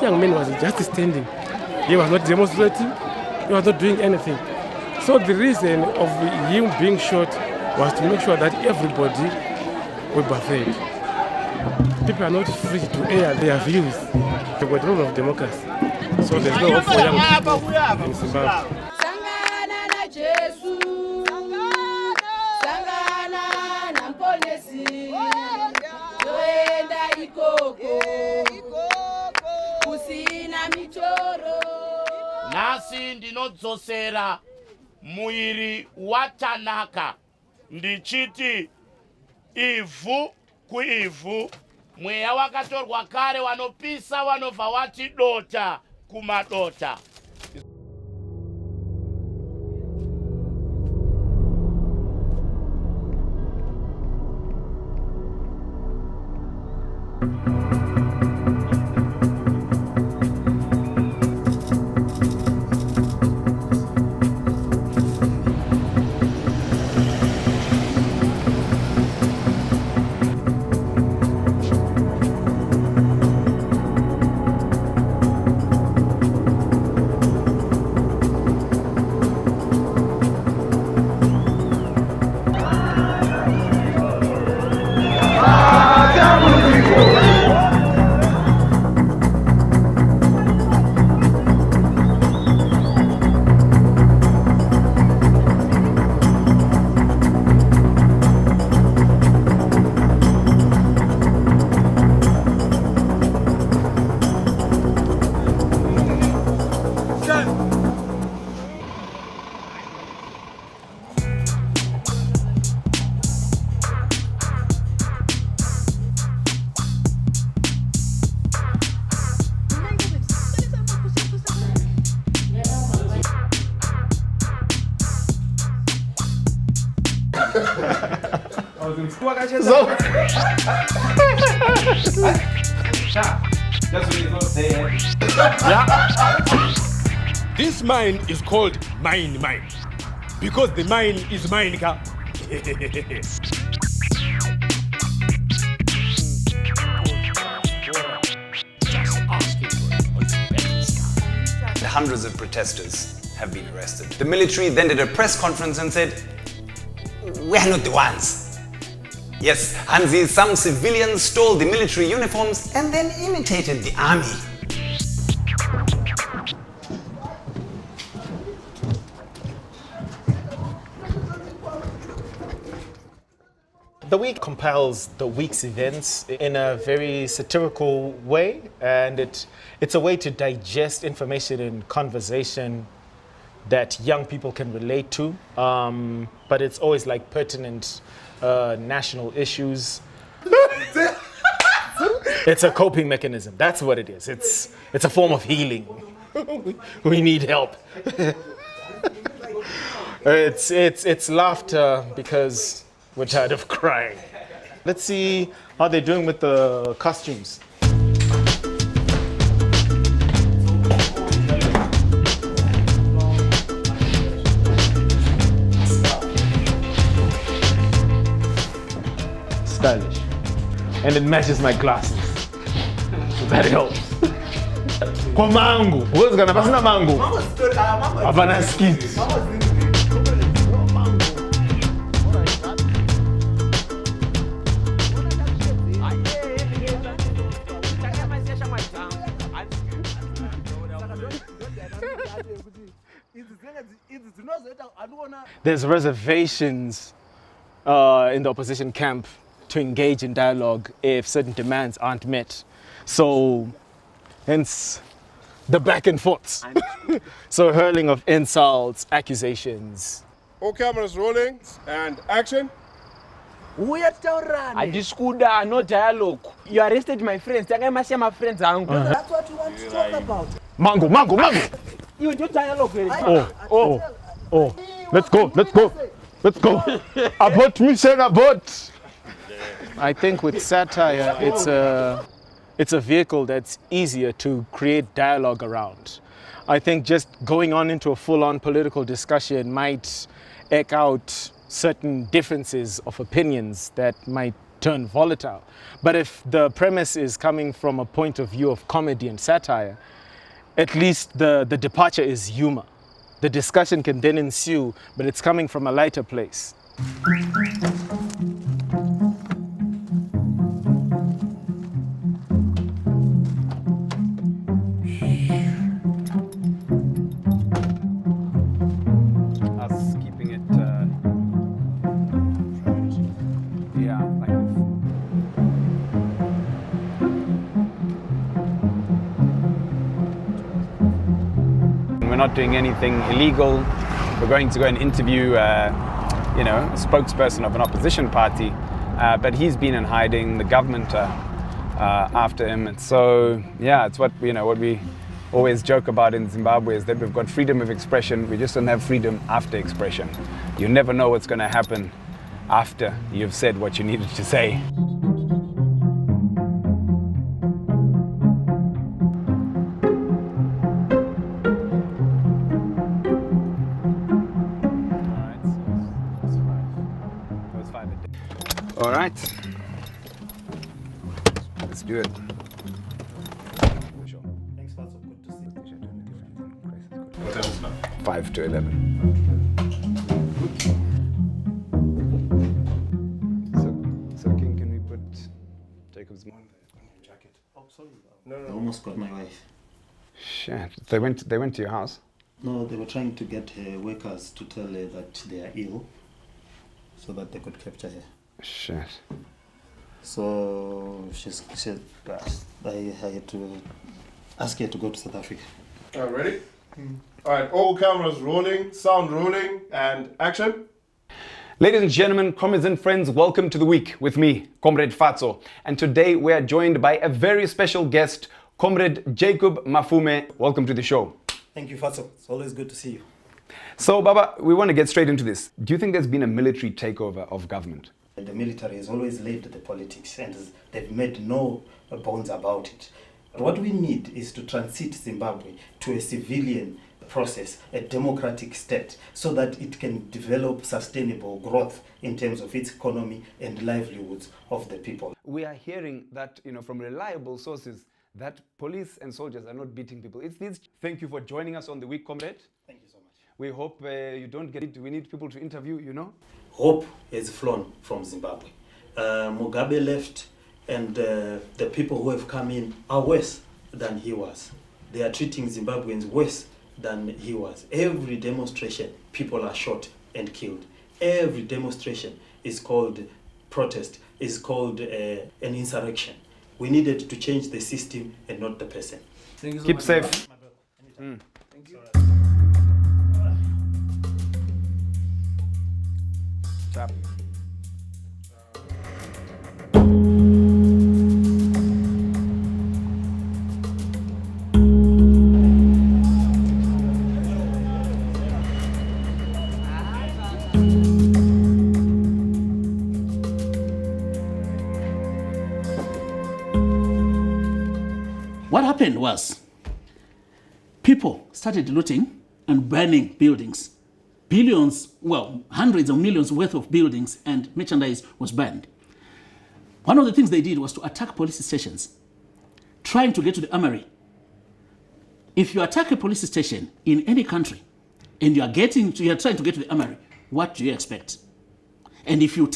young man was just standing. He was not demonstrating. He was not doing anything. So the reason of him being shot was to make sure that everybody would be afraid. People are not free to air their views. We've got a rule of democracy. So there's no hope for young people in Zimbabwe. Nasi ndinodzosera muiri watanaka ndichiti ivhu kuivhu mweya wakatorwa kare wanopisa wanobva wati dota kumadota. This mine is called mine because the mine is mine. Hundreds of protesters have been arrested. The military then did a press conference and said, "We are not the ones." Yes, Hansi, some civilians stole the military uniforms and then imitated the army. The week compiles the week's events in a very satirical way, and it's a way to digest information and conversation that young people can relate to, but it's always like pertinent national issues. It's a coping mechanism. That's what it is. It's a form of healing. We need help. It's laughter because we're tired of crying. Let's see how they're doing with the costumes. Stylish. And it matches my glasses. So that helps. Kwa mango. What's gonna pass na mango? Havana skins. There's reservations in the opposition camp to engage in dialogue if certain demands aren't met. So, hence the back and forths. So hurling of insults, accusations. All cameras rolling and action. Adiskuda, no dialogue. You arrested my friends. My friends. That's what you want to talk about. Mango. You do dialogue. Oh. Let's go. Abort mission, abort. I think with satire, it's a vehicle that's easier to create dialogue around. I think just going on into a full-on political discussion might echo out certain differences of opinions that might turn volatile. But if the premise is coming from a point of view of comedy and satire, at least the departure is humor. The discussion can then ensue, but it's coming from a lighter place. Us keeping it, yeah, like this. We're not doing anything illegal. We're going to go and interview, a spokesperson of an opposition party, but he's been in hiding. The government after him, and so yeah, it's what we always joke about in Zimbabwe is that we've got freedom of expression. We just don't have freedom after expression. You never know what's going to happen after you've said what you needed to say. All right, let's do it. Thanks, Fatso. Good to see you. What else now? 5 to 11. So can we put Jacob's Jacket. Oh, sorry. No. I almost got my wife. Shit. They went to your house? No, they were trying to get her workers to tell her that they are ill so that they could capture her. Shit. So I had to ask her to go to South Africa. All right, ready? All right, all cameras rolling, sound rolling, and action. Ladies and gentlemen, comrades and friends, welcome to The Week with me, Comrade Fatso. And today we are joined by a very special guest, Comrade Jacob Mafume. Welcome to the show. Thank you, Fatso. It's always good to see you. So, Baba, we want to get straight into this. Do you think there's been a military takeover of government? The military has always led the politics and they've made no bones about it. What we need is to transit Zimbabwe to a civilian process, a democratic state, so that it can develop sustainable growth in terms of its economy and livelihoods of the people. We are hearing that, from reliable sources, that police and soldiers are not beating people. It's these. Thank you for joining us on The Week, comrade. Thank you so much. We hope you don't get it. We need people to interview, Hope has flown from Zimbabwe. Mugabe left, and the people who have come in are worse than he was. They are treating Zimbabweans worse than he was. Every demonstration, people are shot and killed. Every demonstration is called protest, is called an insurrection. We needed to change the system and not the person. Thank you so Keep much. safe. Thank you. Tap. What happened was people started looting and burning buildings. Billions, well, hundreds of millions worth of buildings and merchandise was burned. One of the things they did was to attack police stations, trying to get to the armory. If you attack a police station in any country and you are trying to get to the armory, what do you expect? And if you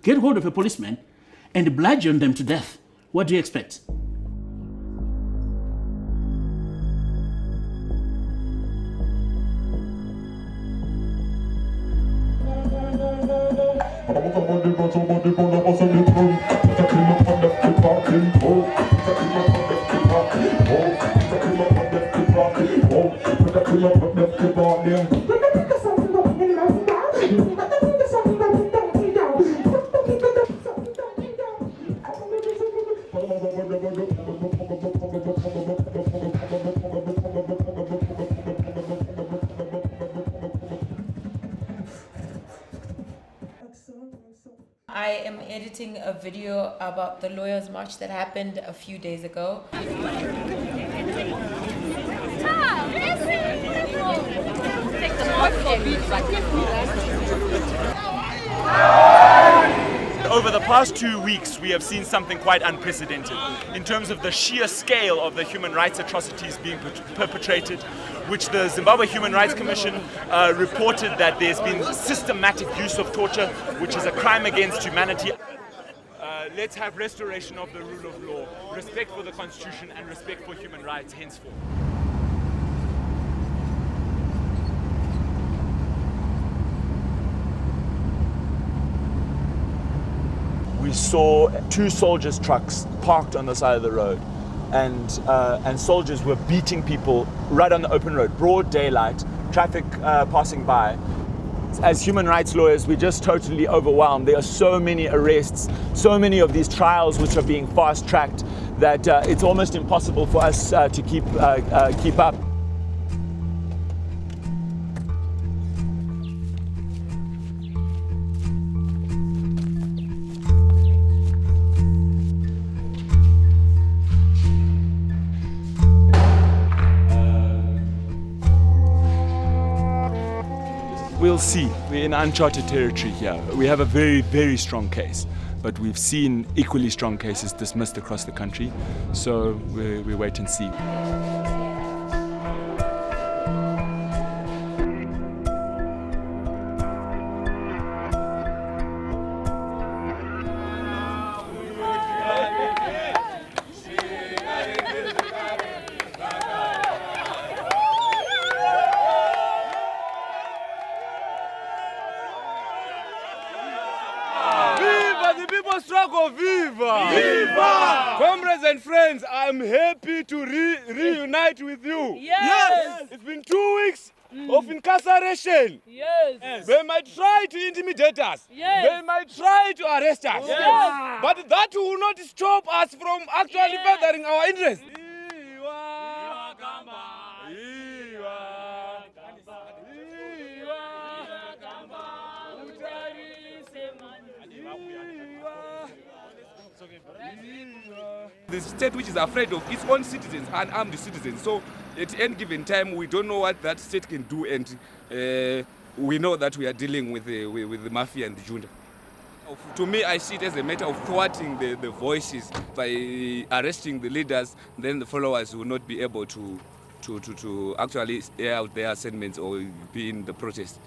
get hold of a policeman and bludgeon them to death, what do you expect? I am editing a video about the Lawyers' March that happened a few days ago. Over the past 2 weeks, we have seen something quite unprecedented in terms of the sheer scale of the human rights atrocities being perpetrated, which the Zimbabwe Human Rights Commission reported that there's been systematic use of torture, which is a crime against humanity. Let's have restoration of the rule of law, respect for the Constitution, and respect for human rights henceforth. We saw 2 soldiers' trucks parked on the side of the road, and soldiers were beating people right on the open road, broad daylight, traffic passing by. As human rights lawyers, we're just totally overwhelmed. There are so many arrests, so many of these trials which are being fast-tracked that it's almost impossible for us to keep up. We'll see. We're in uncharted territory here. We have a very, very strong case, but we've seen equally strong cases dismissed across the country, so we wait and see. The people struggle, viva! Viva! Comrades and friends, I'm happy to reunite with you. Yes! It's been 2 weeks of incarceration. Yes! They might try to intimidate us. Yes! They might try to arrest us. Yes! But that will not stop us from actually furthering our interests. The state which is afraid of its own citizens, unarmed citizens. So at any given time, we don't know what that state can do, and we know that we are dealing with the mafia and the junta. To me, I see it as a matter of thwarting the voices. By arresting the leaders, then the followers will not be able to actually air out their sentiments or be in the protest.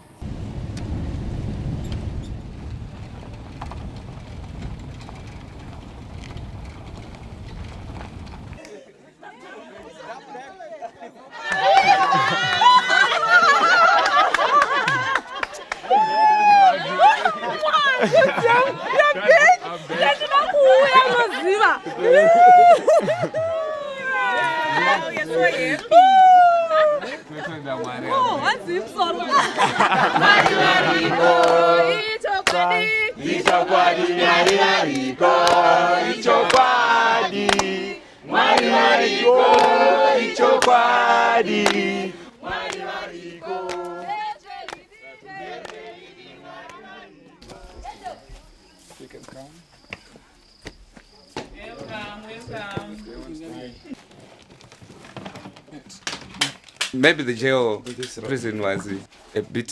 Maybe the jail prison was a bit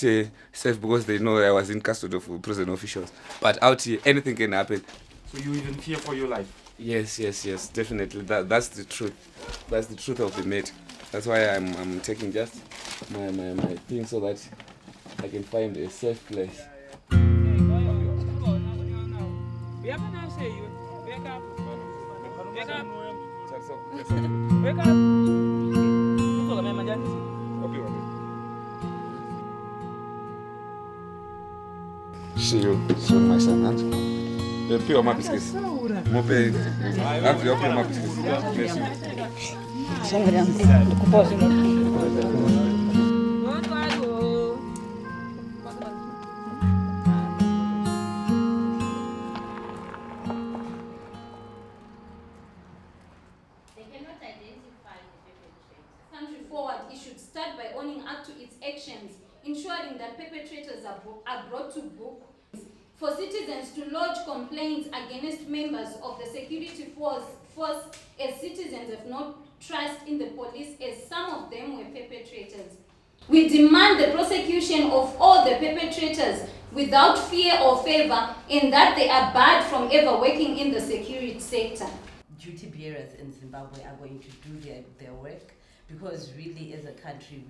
safe because they know I was in custody of prison officials. But out here, anything can happen. So you even fear for your life? Yes, definitely. That's the truth. That's the truth of the matter. That's why I'm taking just my thing so that I can find a safe place. Wake up. See you soon, my son. The pure my biscuits. Mope. Have your pure my biscuits. Ensuring that perpetrators are brought to book, for citizens to lodge complaints against members of the security force as citizens have no trust in the police, as some of them were perpetrators. We demand the prosecution of all the perpetrators without fear or favor, in that they are barred from ever working in the security sector. Duty bearers in Zimbabwe are going to do their work, because really as a country.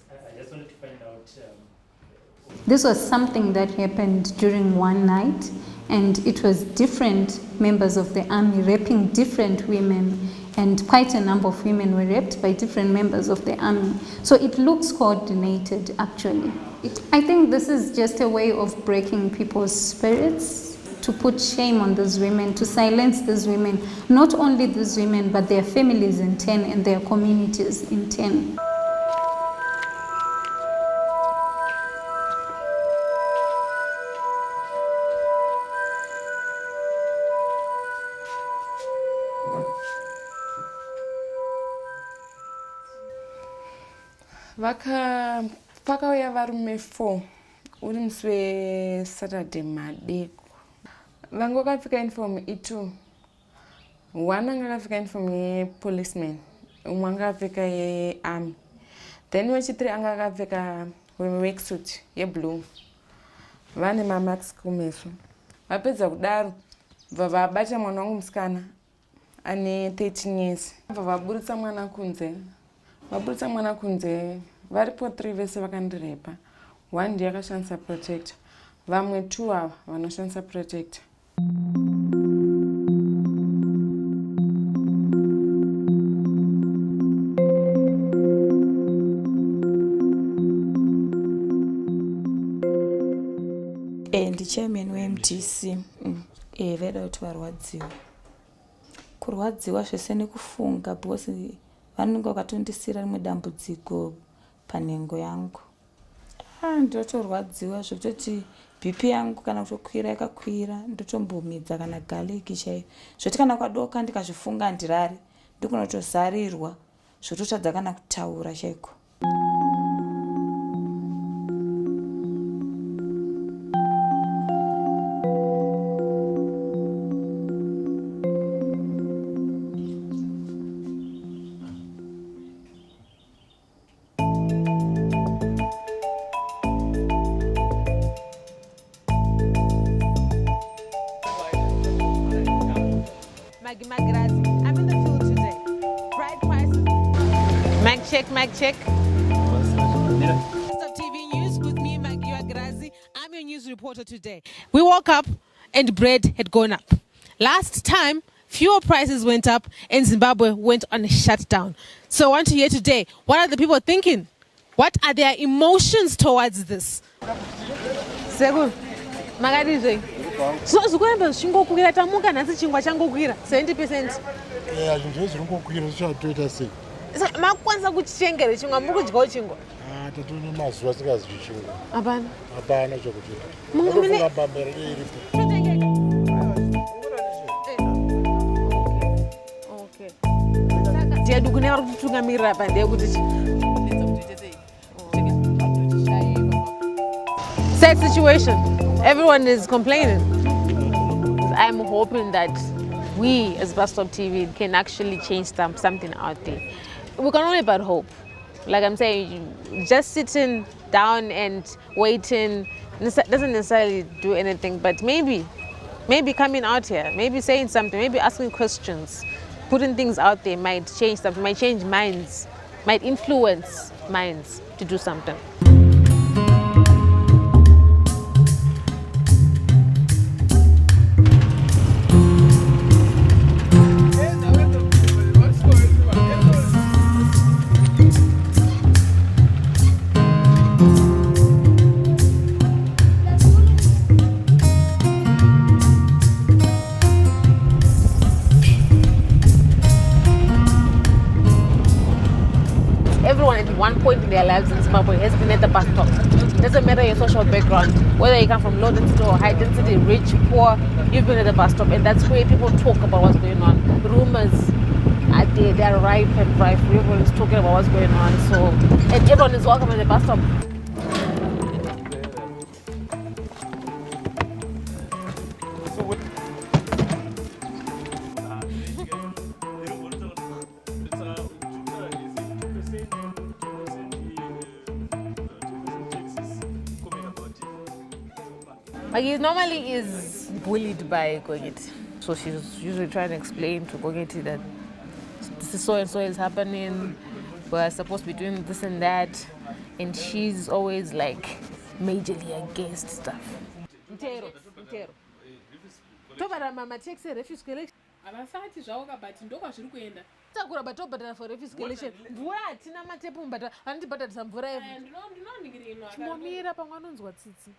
I just wanted to find out. This was something that happened during one night, and it was different members of the army raping different women, and quite a number of women were raped by different members of the army. So it looks coordinated, actually. I think this is just a way of breaking people's spirits, to put shame on these women, to silence these women, not only these women, but their families in turn and their communities in turn. Vakauya varume 4 uri musi weSaturday madeko. Vangu vakapfeka uniform i2. One anga akapfeka uniform yepoliceman, umwe anga akapfeka yearmy. Then wechi3 anga akapfeka worksuit yeblue. Vane mamask kumeso. Vapedza kudaro, bva vabata mwana wangu musikana ane 13 years. Bva vaburitsa mwana kunze. Vaburitsa mwana kunze. Varipo 3 vese vakandirepa. 1 ndiye akashandisa protector. Vamwe 2 ava vanoshandisa protector. Ndi chairman weMDC. Veda kuti varwadziwa. Kurwadziwa zvese nekufunga, because vanenge vakatondisira rimwe dambudziko panhengo yangu. Ndotorwadziwa zvekutoti BP yangu kana kutokwira yakakwira, ndotombomidza kana garlic chaiyo. Zvoti kana kwadoka ndikazvifunga ndirari, ndikunotozarirwa zvototadza kana kutaura chaiko. I'm in the field today. Bride prices. Mic check. Stop TV News with me, Magiwa Grazi. I'm your news reporter today. We woke up and bread had gone up. Last time, fuel prices went up and Zimbabwe went on a shutdown. So I want to hear today, what are the people thinking? What are their emotions towards this? Segun, Magadizwe. So zvikwembe zvichingokwira tamuka nhasi chingwa changokwira 70%. Zvinhu zviringokwira zvichatoita sei? Saka makwanisa kuchengera chingwa muri kudyawo chingwa? Tatone mazuva sikazwi chingwa. Hapana. Hapana chokuchita. Mungu bambera iripo. Okay. Saka tiedu kune vari kutungamirira pa ndeyekuti sad situation. Everyone is complaining. I'm hoping that we as Bus Stop TV can actually change something out there. We can only but hope. Like I'm saying, just sitting down and waiting doesn't necessarily do anything, but maybe coming out here, maybe saying something, maybe asking questions, putting things out there might change something, might change minds, might influence minds to do something. Everyone at one point in their lives in Zimbabwe has been at the bus stop. Doesn't matter your social background, whether you come from low density or high density, rich, poor, you've been at the bus stop, and that's where people talk about what's going on. Rumors are there, they're ripe and rife. Everyone is talking about what's going on. So, and everyone is welcome at the bus stop. Like he normally is bullied by Gogeti. So she's usually trying to explain to Gogeti that this is so and so is happening. We're supposed to be doing this and that. And she's always like majorly against stuff. Ntero. Tobara mama takes a refuse collection. Avasati zvauka but ndokwa zviri kuenda. Takura batobhadhara for refuse collection. Mvura hatina matepu mbata anotibhadharisa mvura yedu. Ndinoningirino chimomira pamwe anonzwa tsitsi.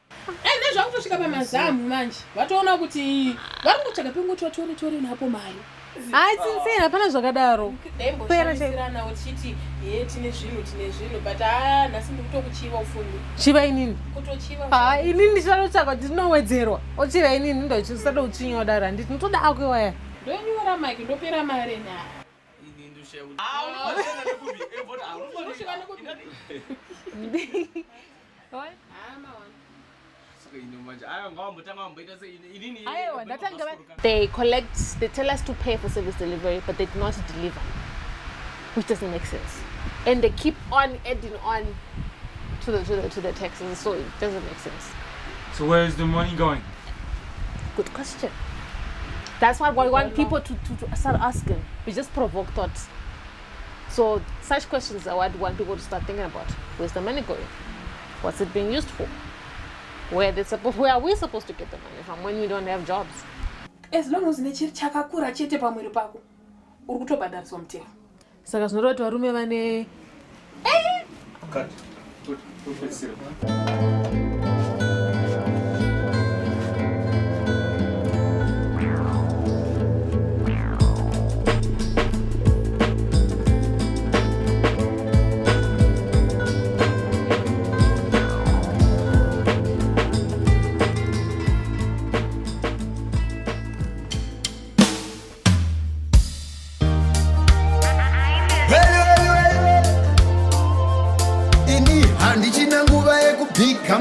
Nezvakutosvika pamazamu manje. Vatoona kuti vari kutsvaga pengoti vatore napo mari. Hayi sincere hapana zvakadaro. Demboshanisirana uchiti tine zvinhu but nhasi ndikutokuchiva ufundi. Chiva inini? Kutochiva. Hayi inini ndichatotsvaka kuti ndinowedzerwa. Ochiva inini ndochisada kuchinya daro handiti ndinotoda akwewa. Ndonyora mike ndopera mari na. They tell us to pay for service delivery, but they do not deliver, which doesn't make sense. And they keep on adding on to the taxes, so it doesn't make sense. So where is the money going? Good question. That's why we want people to start asking. We just provoke thoughts. So such questions are what we want people to start thinking about. Where's the money going? What's it being used for? Where are we supposed to get the money from when we don't have jobs? As long as nechiri chakakura chete pamwiri pako, uri kutobhadhariswa mutero. Saka zvinoreva kuti varume vane Cut. Put syrup.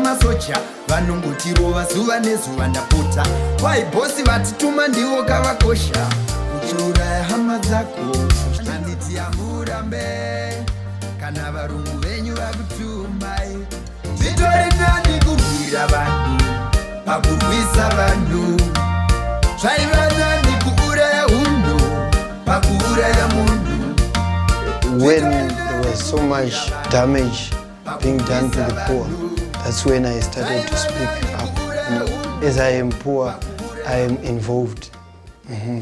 Masocha vanongotirova zuva nezuva ndapota vaibhosi vatituma ndivo kavakosha kuchiuraya hama dzako handiti amurambe kana varungu venyu vakutumai zvitori nani kurwira vanhu pakurwisa vanhu zvaiva nani kuuraya hunhu pakuuraya munhu. When there was so much damage being done to the poor, that's when I started to speak up. As I am poor, I am involved.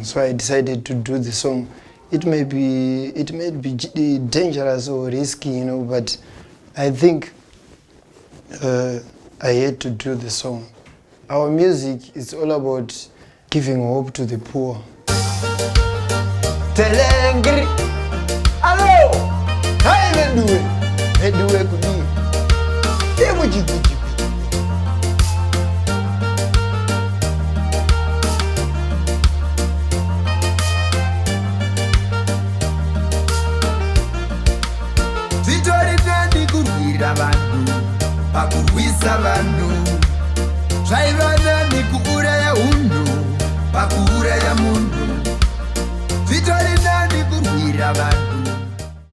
So I decided to do the song. It may be dangerous or risky, but I think I had to do the song. Our music is all about giving hope to the poor. Telengri, hello, hi, Medue kudi. Zvitori nani kurwira vanhu pakurwisa vanhu zvaiva